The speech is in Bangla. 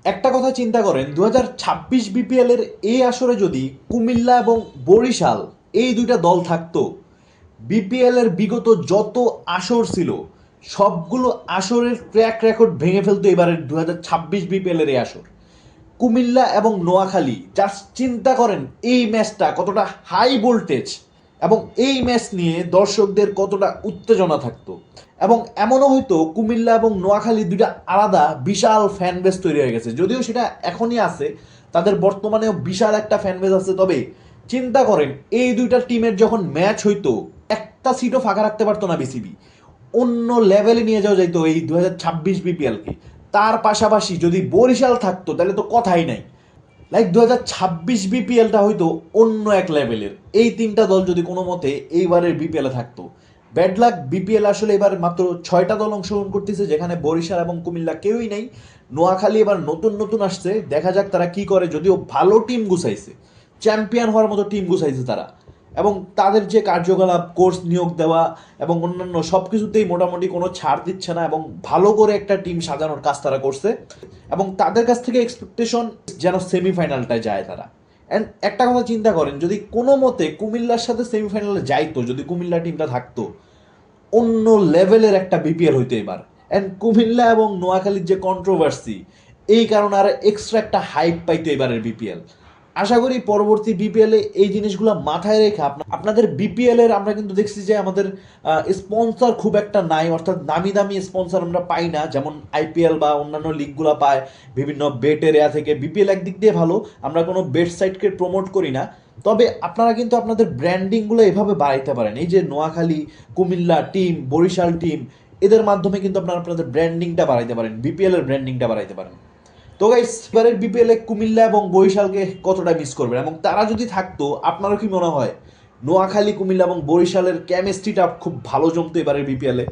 একটা কথা চিন্তা করেন, 2026 বিপিএল এর এই আসরে যদি কুমিল্লা এবং বরিশাল এই দুইটা দল থাকতো, বিপিএল এর বিগত যত আসর ছিল সবগুলো আসরের ট্র্যাক রেকর্ড ভেঙে ফেলতো এবারের 2026 বিপিএল এর এই আসর। কুমিল্লা এবং নোয়াখালী, জাস্ট চিন্তা করেন এই ম্যাচটা কতটা হাই ভোল্টেজ, এবং এই ম্যাচ নিয়ে দর্শকদের কতটা উত্তেজনা থাকতো। এবং এমনও হয়তো কুমিল্লা এবং নোয়াখালী দুইটা আলাদা বিশাল ফ্যান বেস তৈরি হয়ে গেছে, যদিও সেটা এখনই আছে, তাদের বর্তমানেও বিশাল একটা ফ্যান বেস আছে। তবে চিন্তা করেন এই দুইটা টিমের যখন ম্যাচ হইতো, একটা সিটও ফাঁকা রাখতে পারতো না বিসিবি। অন্য লেভেলে নিয়ে যাওয়া যাইতো এই 2026 বিপিএলকে। তার পাশাপাশি যদি বরিশাল থাকতো তাহলে তো কথাই নাই। লাইক 2026 বিপিএলটা হয়তো অন্য এক লেভেলের, এই তিনটা দল যদি কোনো মতে এইবারের বিপিএলে থাকতো। ব্যাড লাক, বিপিএল আসলে এবার মাত্র 6টা দল অংশগ্রহণ করতেছে, যেখানে বরিশাল এবং কুমিল্লা কেউই নেই। নোয়াখালী এবার নতুন নতুন আসছে, দেখা যাক তারা কি করে। যদিও ভালো টিম গুছাইছে, চ্যাম্পিয়ন হওয়ার মতো টিম গুছাইছে তারা, এবং তাদের যে কার্যকলাপ, কোর্স নিয়োগ দেওয়া এবং অন্যান্য সব কিছুতেই মোটামুটি কোনো ছাড় দিচ্ছে না, এবং ভালো করে একটা টিম সাজানোর কাজ তারা করছে। এবং তাদের কাছ থেকে এক্সপেকটেশন যেন সেমিফাইনালটায় যায় তারা। অ্যান্ড একটা কথা চিন্তা করেন, যদি কোনো মতে কুমিল্লার সাথে সেমিফাইনালে যাইতো, যদি কুমিল্লা টিমটা থাকতো, অন্য লেভেলের একটা বিপিএল হইতো এবার। অ্যান্ড কুমিল্লা এবং নোয়াখালীর যে কন্ট্রোভার্সি, এই কারণে আর এক্সট্রা একটা হাইপ পাইতো এবারের বিপিএল। আশা করি পরবর্তী বিপিএলে এই জিনিসগুলো মাথায় রেখে আপনাদের বিপিএল এর আমরা কিন্তু দেখছি যে আমাদের স্পন্সর খুব একটা নাই, অর্থাৎ দামি দামি স্পন্সর আমরা পাই না, যেমন আইপিএল বা অন্যান্য লিগগুলো পায় বিভিন্ন বেট এরিয়া থেকে। বিপিএল একদিক দিয়ে ভালো, আমরা কোনো বেট সাইটকে প্রমোট করি না। তবে আপনারা কিন্তু আপনাদের ব্র্যান্ডিংগুলো এভাবে বাড়াইতে পারেন, এই যে নোয়াখালী, কুমিল্লা টিম, বরিশাল টিম, এদের মাধ্যমে কিন্তু আপনারা আপনাদের ব্র্যান্ডিংটা বাড়াইতে পারেন, বিপিএল এর ব্র্যান্ডিংটা বাড়াইতে পারেন। তো গাইস, এবারের বিপিএলে কুমিল্লা এবং বরিশালকে কতটা মিস করবেন, এবং তারা যদি থাকতো আপনারও কি মনে হয় নোয়াখালী, কুমিল্লা এবং বরিশালের কেমিস্ট্রিটা খুব ভালো জমতো এবারের বিপিএলে?